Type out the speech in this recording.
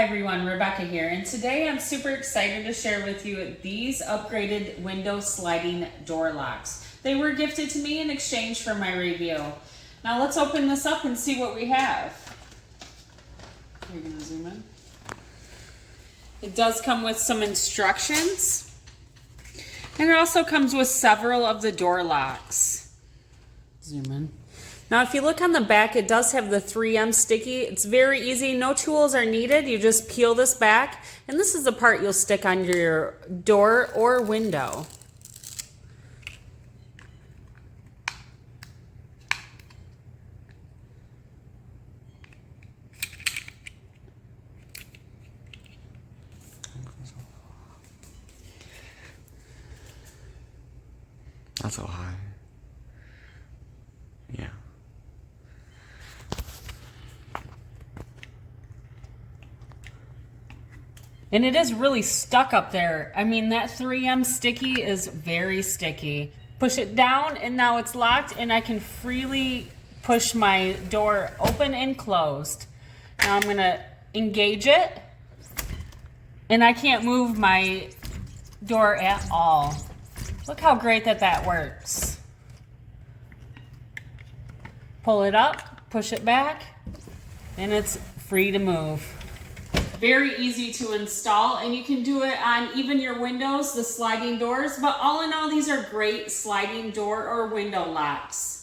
Hi everyone, Rebecca here, and today I'm super excited to share with you these upgraded window sliding door locks. They were gifted to me in exchange for my review. Now let's open this up and see what we have. You're gonna zoom in. It does come with some instructions, and it also comes with several of the door locks. Zoom in. Now, if you look on the back, it does have the 3M sticky. It's very easy. No tools are needed. You just peel this back, and this is the part you'll stick on your door or window. Not so high. Yeah. And it is really stuck up there. I mean, that 3M sticky is very sticky. Push it down and now it's locked, and I can freely push my door open and closed. Now I'm gonna engage it, and I can't move my door at all. Look how great that works. Pull it up, push it back, and it's free to move. Very easy to install, and you can do it on even your windows, the sliding doors, but all in all, these are great sliding door or window locks.